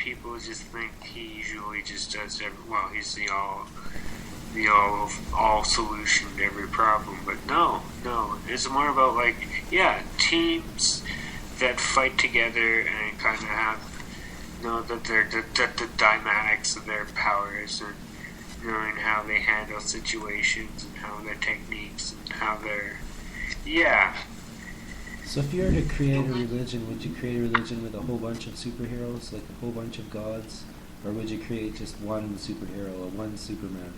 people just think he usually just does he's the all solution to every problem. But no, it's more about like, yeah, teams that fight together and kind of have know that the dynamics of their powers and knowing how they handle situations and how their techniques and how they're So if you were to create a religion, would you create a religion with a whole bunch of superheroes, like a whole bunch of gods, or would you create just one superhero or one Superman?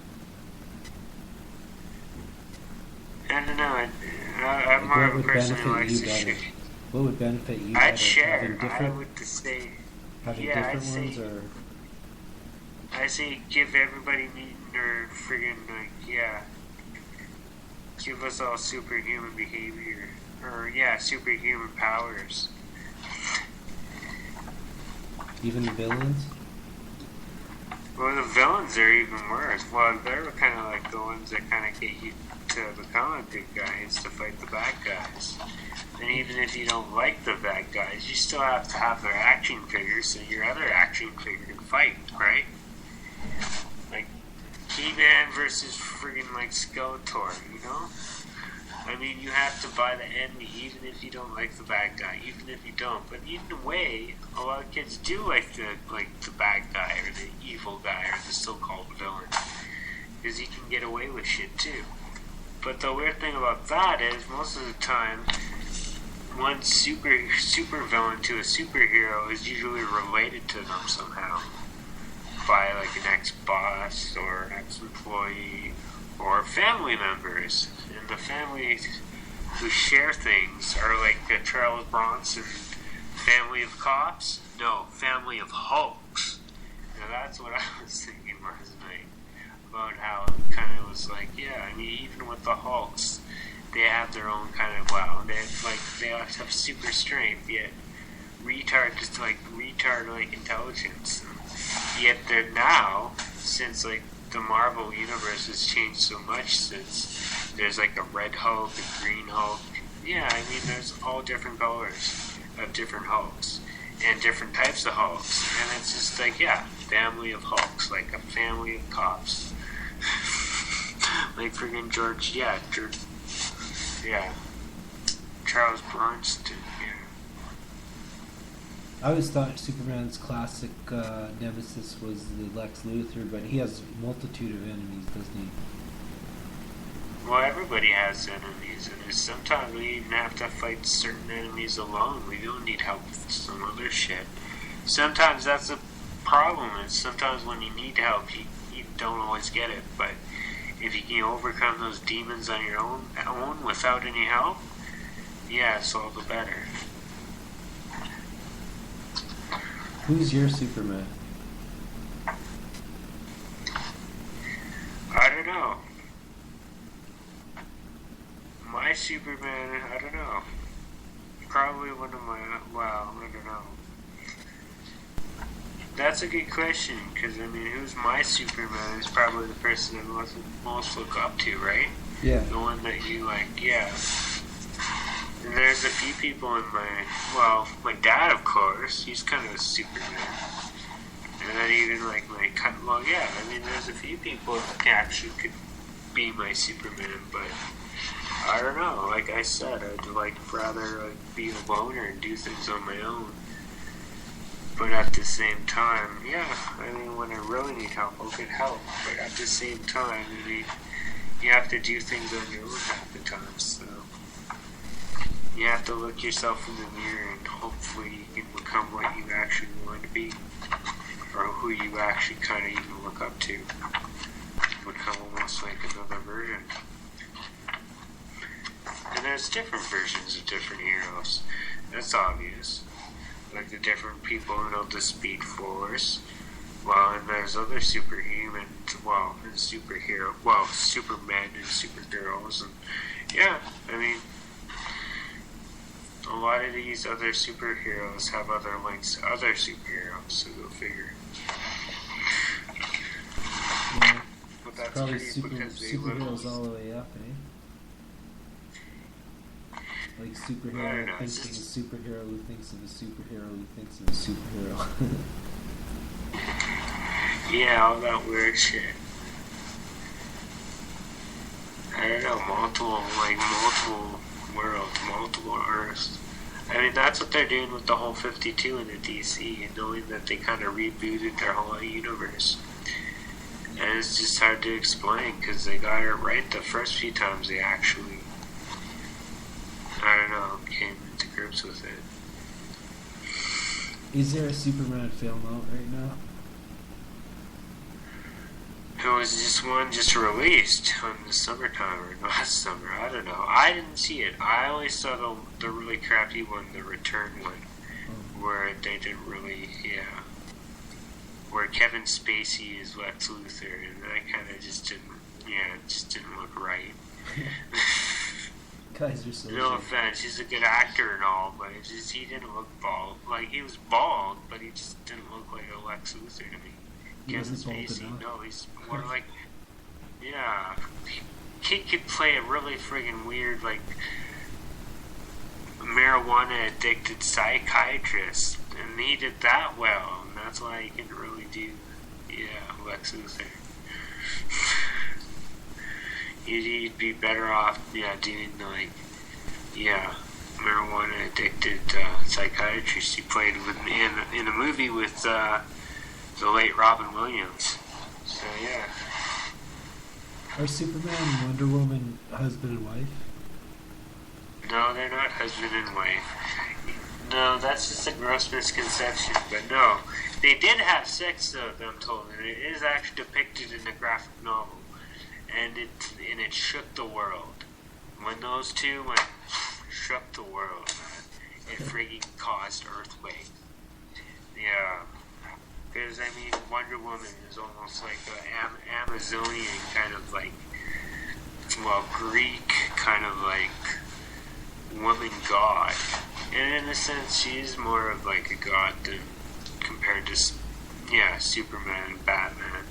I don't know. I'm more of a person who likes to share. What would benefit you I'd better? share. I would say. Having Yeah, different ones, or I say give everybody meeting or friggin' like give us all superhuman behavior or superhuman powers. even the villains? Well, the villains are even worse. Well, they're kind of like the ones that kind of get you to become a good guy is to fight the bad guys. And even if you don't like the bad guys, you still have to have their action figures so your other action figure can fight, right? Like He-Man versus friggin' like Skeletor, you know? I mean, you have to buy the enemy even if you don't like the bad guy, even if you don't. But in a way, a lot of kids do like the bad guy or the evil guy or the so-called villain. Because he can get away with shit too. But the weird thing about that is most of the time, one super villain to a superhero is usually related to them somehow. By like an ex-boss or an ex-employee or family members. And the families who share things are like the Charles Bronson family of cops. No, family of Hulks. Now that's what I was thinking last night. About how it kind of was like, yeah, I mean, even with the Hulks, they have their own kind of, they have super strength, yet retard-like intelligence. Yet they're now, since like the Marvel universe has changed so much since there's like a red Hulk, a green Hulk. Yeah, I mean there's all different colors of different Hulks and different types of Hulks. And it's just like, family of Hulks, like a family of cops. Like friggin' George, Charles Bronson, I always thought Superman's classic nemesis was the Lex Luthor, but he has a multitude of enemies, doesn't he? Well, everybody has enemies, and sometimes we even have to fight certain enemies alone. We don't need help with some other shit. Sometimes that's a problem, and sometimes when you need help, you don't always get it. But if you can overcome those demons on your own without any help, it's all the better. Who's your Superman? I don't know. My Superman, I don't know. Probably one of my, I don't know. That's a good question, because, I mean, who's my Superman is probably the person I most look up to, right? Yeah. The one that you like, And there's a few people in my dad, of course, he's kind of a Superman. And then even like there's a few people that actually could be my Superman, but I don't know, like I said, I'd rather be a loner and do things on my own. But at the same time, I mean, when I really need help, I'll get help. But at the same time, I mean, you have to do things on your own half the time, so you have to look yourself in the mirror and hopefully you can become what you actually want to be, or who you actually kind of even look up to. Become almost like another version. And there's different versions of different heroes. That's obvious. Like the different people who know the Speed Force. And there's other supermen and superheroes, and I mean, a lot of these other superheroes have other links to other superheroes, so go figure. Yeah. But that's probably superheroes all the way up, eh? Like superhero thinks of a superhero who thinks of a superhero who thinks of a superhero. Yeah, all that weird shit. I don't know, multiple worlds, multiple Earths. I mean, that's what they're doing with the whole 52 in the DC, and knowing that they kind of rebooted their whole universe. And it's just hard to explain, because they got it right the first few times they actually, I don't know, came to grips with it. Is there a Superman film out right now? It was just one just released in the summertime or last summer. I don't know. I didn't see it. I only saw the really crappy one, the return one, where they didn't really, where Kevin Spacey is Lex Luthor, and that kind of just didn't, it just didn't look right. Guys are so No offense, he's a good actor and all, but it just, he didn't look bald. Like, he was bald, but he just didn't look like a Lex Luthor to me. Kevin Spacey, no, he's more like, he could play a really friggin' weird, like, marijuana addicted psychiatrist, and he did that well, and that's why he can really do, Lex Luthor. He'd be better off, doing, like, marijuana addicted psychiatrist he played with in a movie with the late Robin Williams. So, yeah. Are Superman and Wonder Woman husband and wife? No, they're not husband and wife. No, that's just a gross misconception. But no, they did have sex, though, I'm told, and it is actually depicted in the graphic novel, and it shook the world. When those two shook the world, man, it freaking caused earthquakes. Yeah. Because, I mean, Wonder Woman is almost like an Amazonian kind of like, Greek kind of like woman god. And in a sense, she is more of like a god than compared to, Superman and Batman.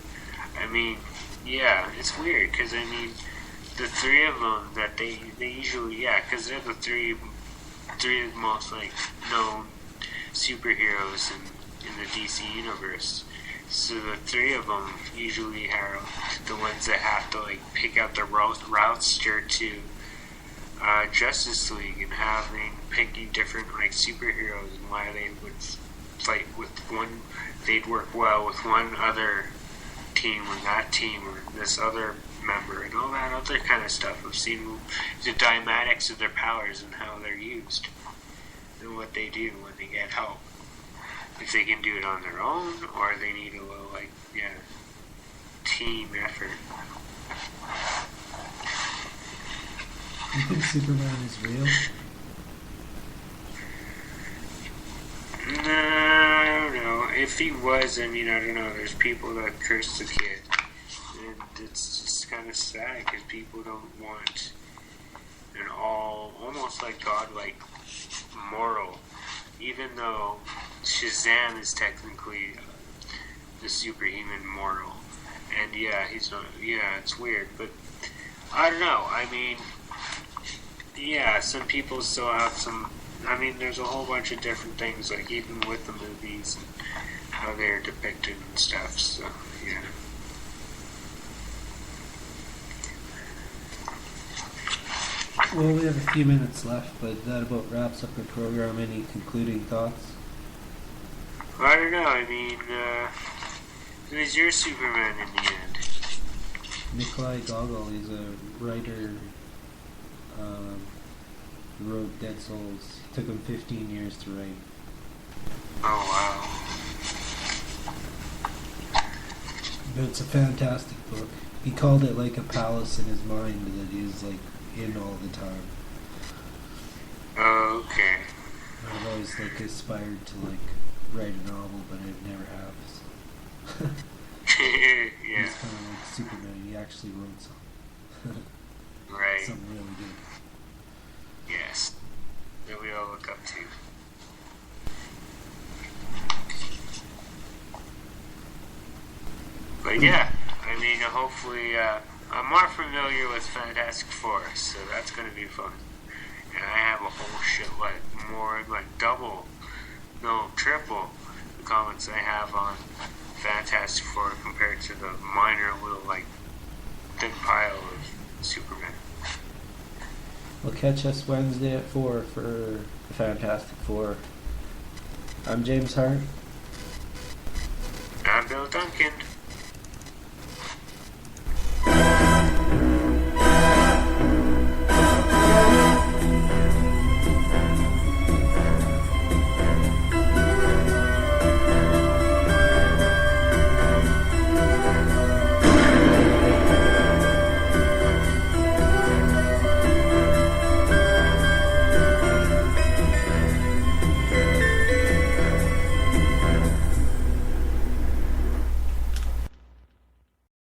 I mean, it's weird because, I mean, the three of them that they usually, because they're the three of the most like known superheroes in the DC universe. So the three of them usually are the ones that have to like pick out the roadster to Justice League, and picking different like superheroes and why they would fight with one. They'd work well with one other team or that team or this other member and all that other kind of stuff. I've seen the dynamics of their powers and how they're used and what they do when they get help. If they can do it on their own, or they need a little, team effort. You think Superman is real? No, I don't know. If he was, I mean, I don't know. There's people that curse the kid. And it's just kind of sad, because people don't want an almost like godlike moral. Even though Shazam is technically the superhuman moral. And he's not, it's weird, but I don't know. I mean, some people still have some, I mean, there's a whole bunch of different things, like even with the movies and how they're depicted and stuff, so, Well, we have a few minutes left, but that about wraps up the program. Any concluding thoughts? I don't know, I mean, who's your Superman in the end? Nikolai Gogol, he's a writer, who wrote Dead Souls. It took him 15 years to write. Oh, wow. But it's a fantastic book. He called it like a palace in his mind that he's like in all the time. Oh, okay. I've always like aspired to like write a novel, but I never have. So. He's kind of like Superman. He actually wrote something. Right. Something really good. Yes. That we all look up to. But I mean, hopefully, I'm more familiar with Fantastic Four, so that's going to be fun. And I have a whole shit, triple the comics I have on Fantastic Four compared to the minor little like thin pile of Superman. Well, catch us Wednesday at 4 for the Fantastic Four. I'm James Hart. I'm Bill Duncan.